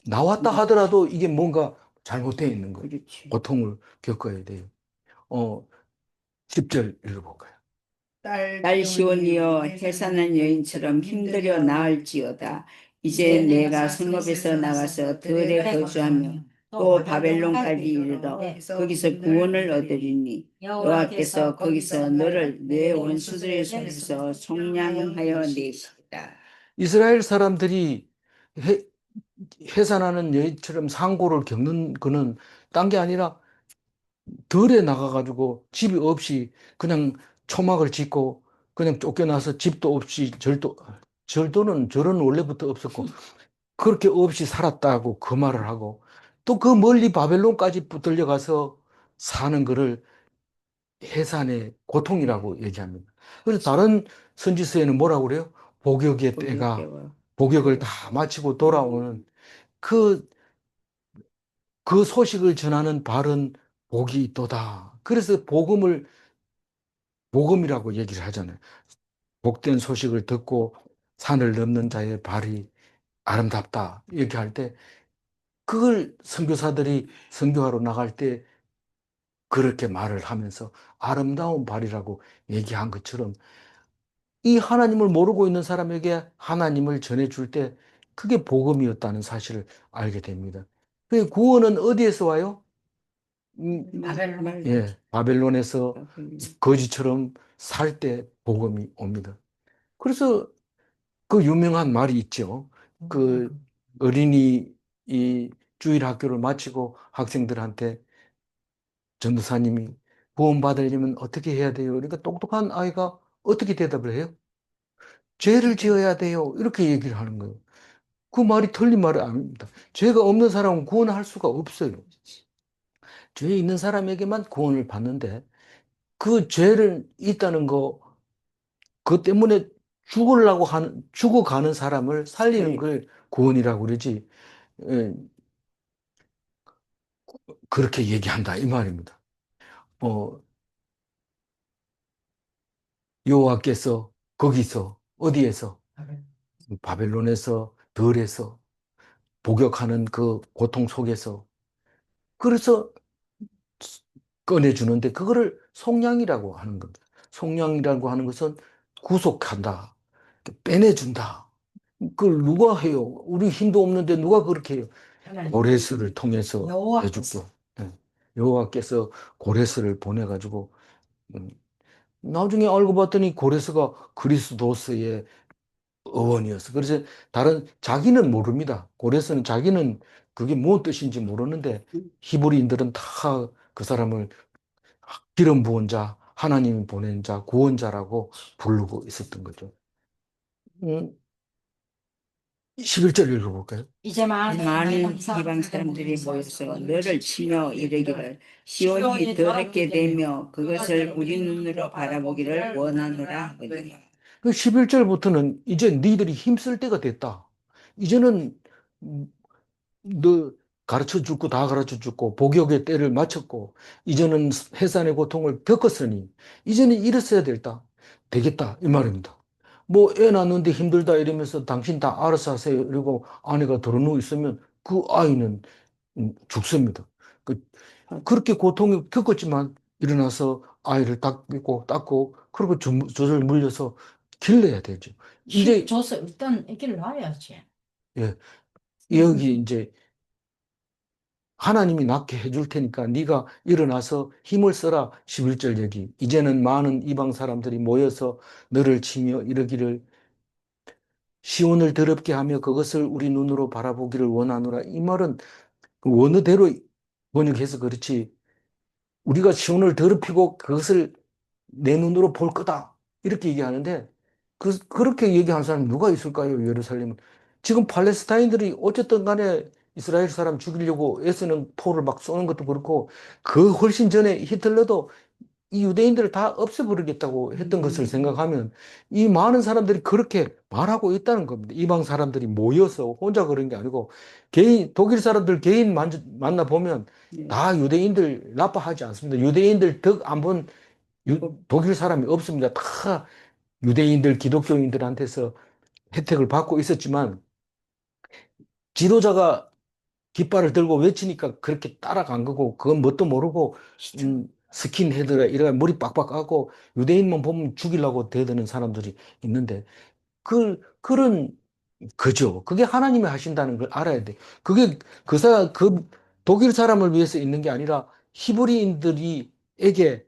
나왔다 하더라도 이게 뭔가 잘못되어 있는 거예요. 그렇지. 고통을 겪어야 돼요. 어, 10절 읽어볼까요? 딸 시온이여 해산한 여인처럼 힘들여 나을지어다. 이제 내가 성읍에서 나가서 들에 거주하며 또 바벨론까지 이르러 거기서 구원을 얻으리니 여호와께서 거기서 너를 내 원수들의 손에서 속량하여 내시리라. 이스라엘 사람들이 해, 해산하는 여인처럼 상고를 겪는 거는 딴 게 아니라 들에 나가가지고 집이 없이 그냥 초막을 짓고 그냥 쫓겨나서 집도 없이 절도는 절은 원래부터 없었고 그렇게 없이 살았다고 그 말을 하고, 또 그 멀리 바벨론까지 붙들려 가서 사는 거를 해산의 고통이라고 얘기합니다. 그래서 다른 선지서에는 뭐라고 그래요? 복역의 때가, 복역대와 복역을 다 마치고 돌아오는 그, 그 소식을 전하는 바른 복이 있도다. 그래서 복음이라고 얘기를 하잖아요. 복된 소식을 듣고 산을 넘는 자의 발이 아름답다. 이렇게 할 때, 그걸 선교사들이 선교하러 나갈 때 그렇게 말을 하면서 아름다운 발이라고 얘기한 것처럼, 이 하나님을 모르고 있는 사람에게 하나님을 전해줄 때 그게 복음이었다는 사실을 알게 됩니다. 그 구원은 어디에서 와요? 바벨론. 예, 바벨론에서 거지처럼 살 때 복음이 옵니다. 그래서 그 유명한 말이 있죠. 그 어린이 이 주일 학교를 마치고 학생들한테 전도사님이 구원받으려면 어떻게 해야 돼요? 그러니까 똑똑한 아이가 어떻게 대답을 해요? 죄를 지어야 돼요. 이렇게 얘기를 하는 거예요. 그 말이 틀린 말이 아닙니다. 죄가 없는 사람은 구원할 수가 없어요. 죄 있는 사람에게만 구원을 받는데 그 죄를 있다는 거, 그 때문에 죽어가는 사람을 살리는 걸 구원이라고 그러지. 예, 그렇게 얘기한다 이 말입니다. 어, 여호와께서 거기서 어디에서 바벨론에서 들에서 복역하는 그 고통 속에서 그래서 꺼내주는데 그거를 속량이라고 하는 겁니다. 속량이라고 하는 것은 구속한다, 빼내준다. 그걸 누가 해요? 우리 힘도 없는데 누가 그렇게 해요? 고레스를 통해서 해줄게. 예. 여호와께서 고레스를 보내가지고 음, 나중에 알고 봤더니 고레스가 그리스도스의 어원이었어. 그래서 자기는 모릅니다. 고레스는 자기는 그게 무슨 뜻인지 모르는데 히브리인들은 다 그 사람을 기름 부은 자, 하나님이 보낸 자, 구원자라고 부르고 있었던 거죠. 11절 읽어볼까요? 이제 많은 이방 사람들이 모여서 너를 치며 이르기를 시온이 더럽게 되며 그것을 우리 눈으로 바라보기를 원하노라 하거든요. 그 11절부터는 이제 너희들이 힘쓸 때가 됐다. 이제는 너 가르쳐 줄 거 다 가르쳐 줬고 복역의 때를 마쳤고 이제는 해산의 고통을 겪었으니 이제는 일었어야 되겠다 이 말입니다. 뭐 애 낳는데 힘들다 이러면서 당신 다 알아서 하세요. 그리고 아내가 들어누워 있으면 그 아이는 죽습니다. 그, 그렇게 고통을 겪었지만 일어나서 아이를 닦고 그리고 젖을 물려서 길러야 되죠. 이제 줘서 일단 아기를 낳아야지. 예, 여기 이제 하나님이 낫게 해줄 테니까 네가 일어나서 힘을 써라. 11절 얘기. 이제는 많은 이방 사람들이 모여서 너를 치며 이르기를 시온을 더럽게 하며 그것을 우리 눈으로 바라보기를 원하노라. 이 말은 그 원어대로 번역해서 그렇지 우리가 시온을 더럽히고 그것을 내 눈으로 볼 거다. 이렇게 얘기하는데 그렇게 얘기하는 사람이 누가 있을까요? 예루살렘은. 지금 팔레스타인들이 어쨌든 간에 이스라엘 사람 죽이려고 애쓰는 포를 막 쏘는 것도 그렇고 그 훨씬 전에 히틀러도 이 유대인들을 다 없애버리겠다고 했던 것을 생각하면 이 많은 사람들이 그렇게 말하고 있다는 겁니다. 이방 사람들이 모여서 혼자 그런 게 아니고 독일 사람들 개인 만나보면 다 유대인들 나빠하지 않습니다. 유대인들 덕 안 본 독일 사람이 없습니다. 다 유대인들, 기독교인들한테서 혜택을 받고 있었지만 지도자가 깃발을 들고 외치니까 그렇게 따라간 거고 그건 뭣도 모르고 스킨헤드라 이래 머리 빡빡하고 유대인만 보면 죽이려고 대드는 사람들이 있는데 그런 그죠. 그게 하나님이 하신다는 걸 알아야 돼. 그게 그 독일 사람을 위해서 있는 게 아니라 히브리인들이에게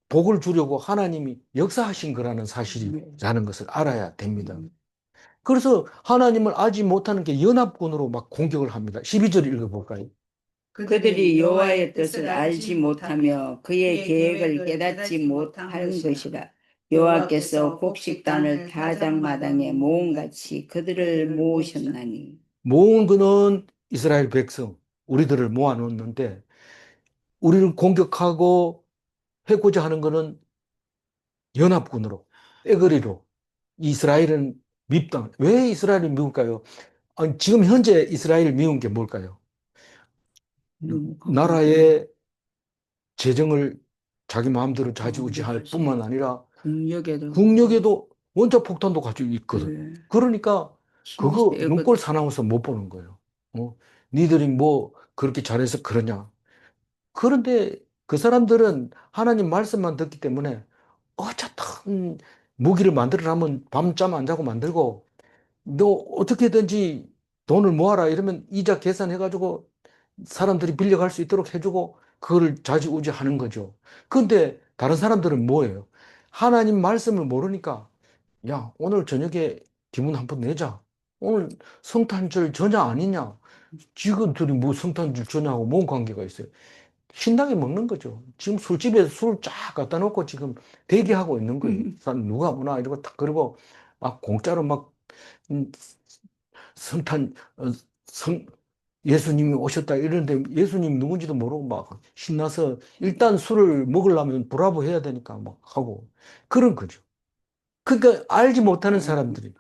복을 주려고 하나님이 역사하신 거라는 사실이라는 것을 알아야 됩니다. 그래서 하나님을 알지 못하는 게 연합군으로 막 공격을 합니다. 12절 읽어볼까요? 그들이 여호와의 뜻을 알지 못하며 그의 계획을 깨닫지 못하는 것이라. 여호와께서 곡식단을 타작마당에 모음같이 그들을 모으셨나니. 모은 그는 이스라엘 백성, 우리들을 모아놓는데 우리를 공격하고 해고자 하는 것은 연합군으로, 빼거리로 이스라엘은 밉다. 왜 이스라엘을 미울까요? 아니, 지금 현재 이스라엘을 미운 게 뭘까요? 나라의 재정을 자기 마음대로 좌지우지할 뿐만 아니라 국력에도 원자폭탄도 가지고 있거든. 네. 그러니까 그거 힘이 눈꼴 세거든. 사나워서 못 보는 거예요. 니들이 뭐 그렇게 잘해서 그러냐. 그런데 그 사람들은 하나님 말씀만 듣기 때문에 어쨌든 무기를 만들으라면 밤잠 안 자고 만들고 너 어떻게든지 돈을 모아라 이러면 이자 계산해가지고 사람들이 빌려갈 수 있도록 해주고 그걸 좌지우지하는 거죠. 그런데 다른 사람들은 뭐예요? 하나님 말씀을 모르니까 야 오늘 저녁에 기분 한번 내자. 오늘 성탄절 전야 아니냐? 지금들이 뭐 성탄절 전야하고 뭔 관계가 있어요? 신나게 먹는 거죠. 지금 술집에 술 쫙 갖다 놓고 지금 대기하고 있는 거예요. 누가 오나 이러고 딱 그러고 막 공짜로 막 음, 성탄 성 예수님이 오셨다 이러는데 예수님 누군지도 모르고 막 신나서 일단 술을 먹으려면 브라보 해야 되니까 막 하고 그런 거죠. 그러니까 알지 못하는 사람들이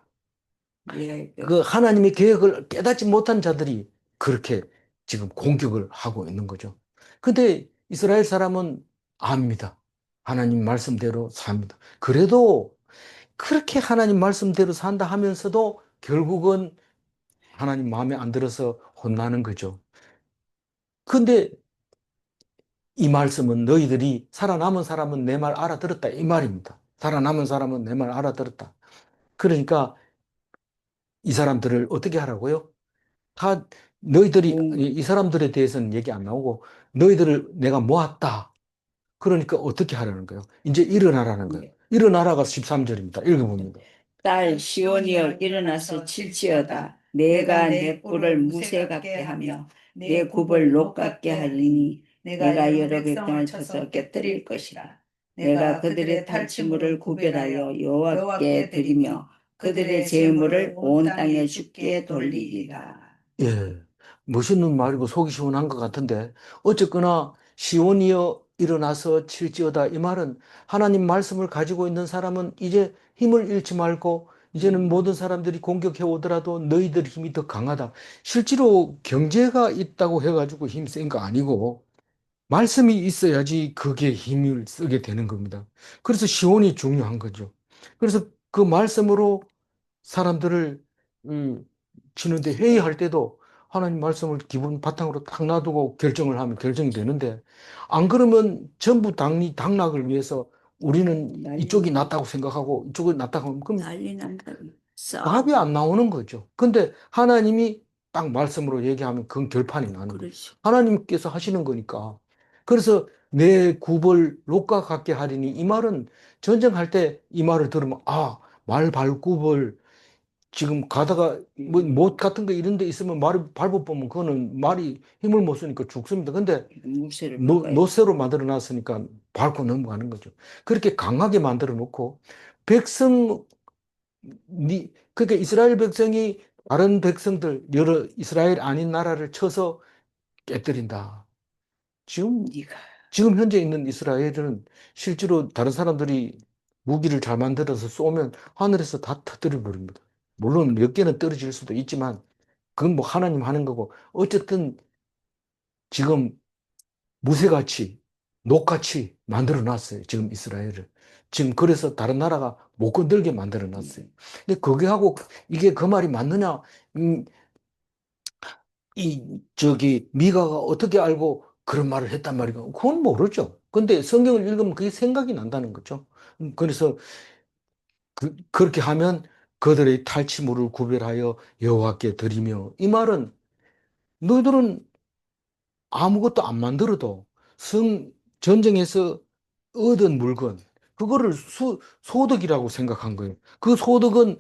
예, 그 하나님의 계획을 깨닫지 못한 자들이 그렇게 지금 공격을 하고 있는 거죠. 근데 이스라엘 사람은 압니다. 하나님 말씀대로 삽니다. 그래도 그렇게 하나님 말씀대로 산다 하면서도 결국은 하나님 마음에 안 들어서 혼나는 거죠. 근데 이 말씀은 너희들이 살아남은 사람은 내 말 알아들었다. 이 말입니다. 살아남은 사람은 내 말 알아들었다. 그러니까 이 사람들을 어떻게 하라고요? 다 너희들이 이 사람들에 대해서는 얘기 안 나오고 너희들을 내가 모았다. 그러니까 어떻게 하라는 거예요? 이제 일어나라는 거예요. 일어나라가 13절입니다. 읽어봅니다. 딸 시온이여 일어나서 칠지어다. 내가 내 꿀을 무쇠 같게 하며 내 굽을 녹 같게 하리니 내가 여러 백성을 쳐서 깨뜨릴 것이라. 내가 그들의 탈취물을 구별하여 여호와께 드리며 그들의 제물을 온 땅에 주께 돌리리라. 예, 멋있는 말이고 속이 시원한 것 같은데 어쨌거나 시온이여 일어나서 칠지어다 이 말은 하나님 말씀을 가지고 있는 사람은 이제 힘을 잃지 말고 이제는 모든 사람들이 공격해 오더라도 너희들 힘이 더 강하다. 실제로 경제가 있다고 해가지고 힘 센 거 아니고 말씀이 있어야지 그게 힘을 쓰게 되는 겁니다. 그래서 시온이 중요한 거죠. 그래서 그 말씀으로 사람들을 치는데 회의할 때도 하나님 말씀을 기본 바탕으로 딱 놔두고 결정을 하면 결정이 되는데 안 그러면 전부 당락을 위해서 우리는 이쪽이 낫다고 생각하고 이쪽이 낫다고 하면 그럼 난리 난다. 답이 안 나오는 거죠. 근데 하나님이 딱 말씀으로 얘기하면 그건 결판이 나는 거예요. 그렇죠. 하나님께서 하시는 거니까. 그래서 내 굽을 록과 같게 하리니 이 말은 전쟁할 때 이 말을 들으면 아, 말 발굽을 지금 가다가 뭐 못 같은 거 이런 데 있으면 말을 밟아보면 그거는 말이 힘을 못 쓰니까 죽습니다. 근데 무쇠를 바꿔야 노쇠로 만들어 놨으니까 밟고 넘어가는 거죠. 그렇게 강하게 만들어 놓고 백성 그러니까 이스라엘 백성이 다른 백성들 여러 이스라엘 아닌 나라를 쳐서 깨뜨린다. 지금 네가 지금 현재 있는 이스라엘은 실제로 다른 사람들이 무기를 잘 만들어서 쏘면 하늘에서 다 터뜨려 버립니다. 물론 몇 개는 떨어질 수도 있지만 그건 뭐 하나님 하는 거고 어쨌든 지금 무쇠같이 녹같이 만들어 놨어요. 지금 이스라엘을. 지금 그래서 다른 나라가 못 건들게 만들어 놨어요. 근데 거기하고 이게 그 말이 맞느냐? 미가가 어떻게 알고 그런 말을 했단 말이가 그건 모르죠. 근데 성경을 읽으면 그게 생각이 난다는 거죠. 그래서 그렇게 하면 그들의 탈취물을 구별하여 여호와께 드리며 이 말은 너희들은 아무것도 안 만들어도 전쟁에서 얻은 물건, 그거를 소득이라고 생각한 거예요. 그 소득은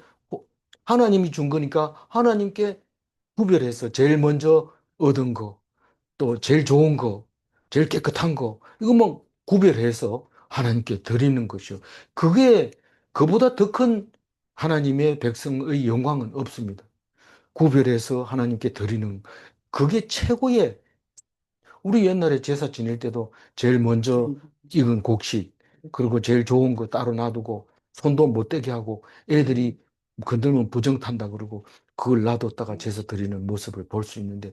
하나님이 준 거니까 하나님께 구별해서 제일 먼저 얻은 거, 또 제일 좋은 거, 제일 깨끗한 거, 이거만 구별해서 하나님께 드리는 것이요. 그게, 그보다 더 큰 하나님의 백성의 영광은 없습니다. 구별해서 하나님께 드리는, 그게 최고의 우리 옛날에 제사 지낼 때도 제일 먼저 익은 곡식, 그리고 제일 좋은 거 따로 놔두고 손도 못 대게 하고 애들이 건들면 부정 탄다 그러고 그걸 놔뒀다가 제사 드리는 모습을 볼 수 있는데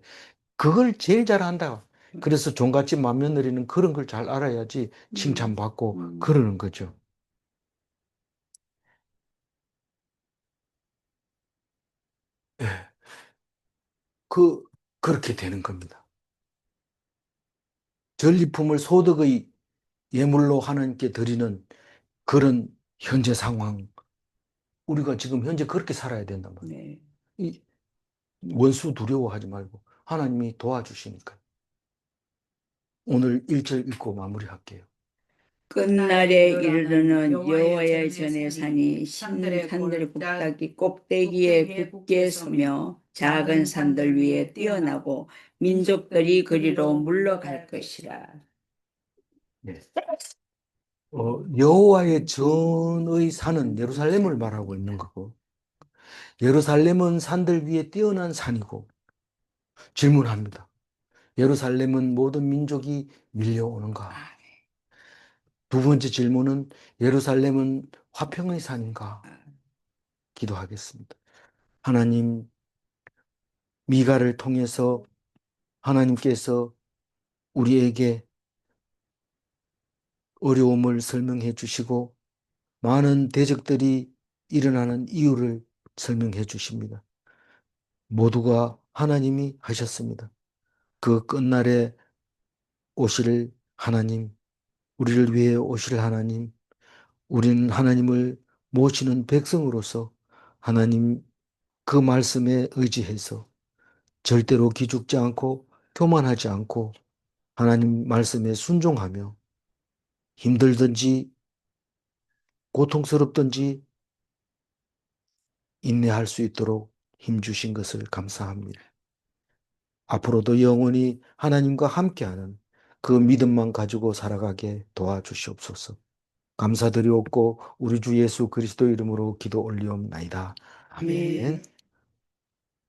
그걸 제일 잘한다. 그래서 종갓집 맏며느리는 그런 걸 잘 알아야지 칭찬받고 그러는 거죠. 예. 그렇게 되는 겁니다. 전리품을 소득의 예물로 하나님께 드리는 그런 현재 상황. 우리가 지금 현재 그렇게 살아야 된단 말이에요. 네. 이 원수 두려워하지 말고 하나님이 도와주시니까. 오늘 1절 읽고 마무리할게요. 끝날에 이르러는 여호와의 전에 산이 산들 꼭대기에 굳게 서며 작은 산들 위에 뛰어나고 민족들이 그리로 물러갈 것이라. 네. 여호와의 전의 산은 예루살렘을 말하고 있는 거고, 예루살렘은 산들 위에 뛰어난 산이고, 질문합니다. 예루살렘은 모든 민족이 밀려오는가? 두 번째 질문은 예루살렘은 화평의 산인가? 기도하겠습니다. 하나님, 미가를 통해서 하나님께서 우리에게 어려움을 설명해 주시고 많은 대적들이 일어나는 이유를 설명해 주십니다. 모두가 하나님이 하셨습니다. 그 끝날에 오실 하나님, 우리를 위해 오실 하나님, 우리는 하나님을 모시는 백성으로서 하나님 그 말씀에 의지해서 절대로 기죽지 않고 교만하지 않고 하나님 말씀에 순종하며 힘들든지 고통스럽든지 인내할 수 있도록 힘 주신 것을 감사합니다. 앞으로도 영원히 하나님과 함께하는 그 믿음만 가지고 살아가게 도와주시옵소서. 감사드리옵고 우리 주 예수 그리스도 이름으로 기도 올리옵나이다. 아멘.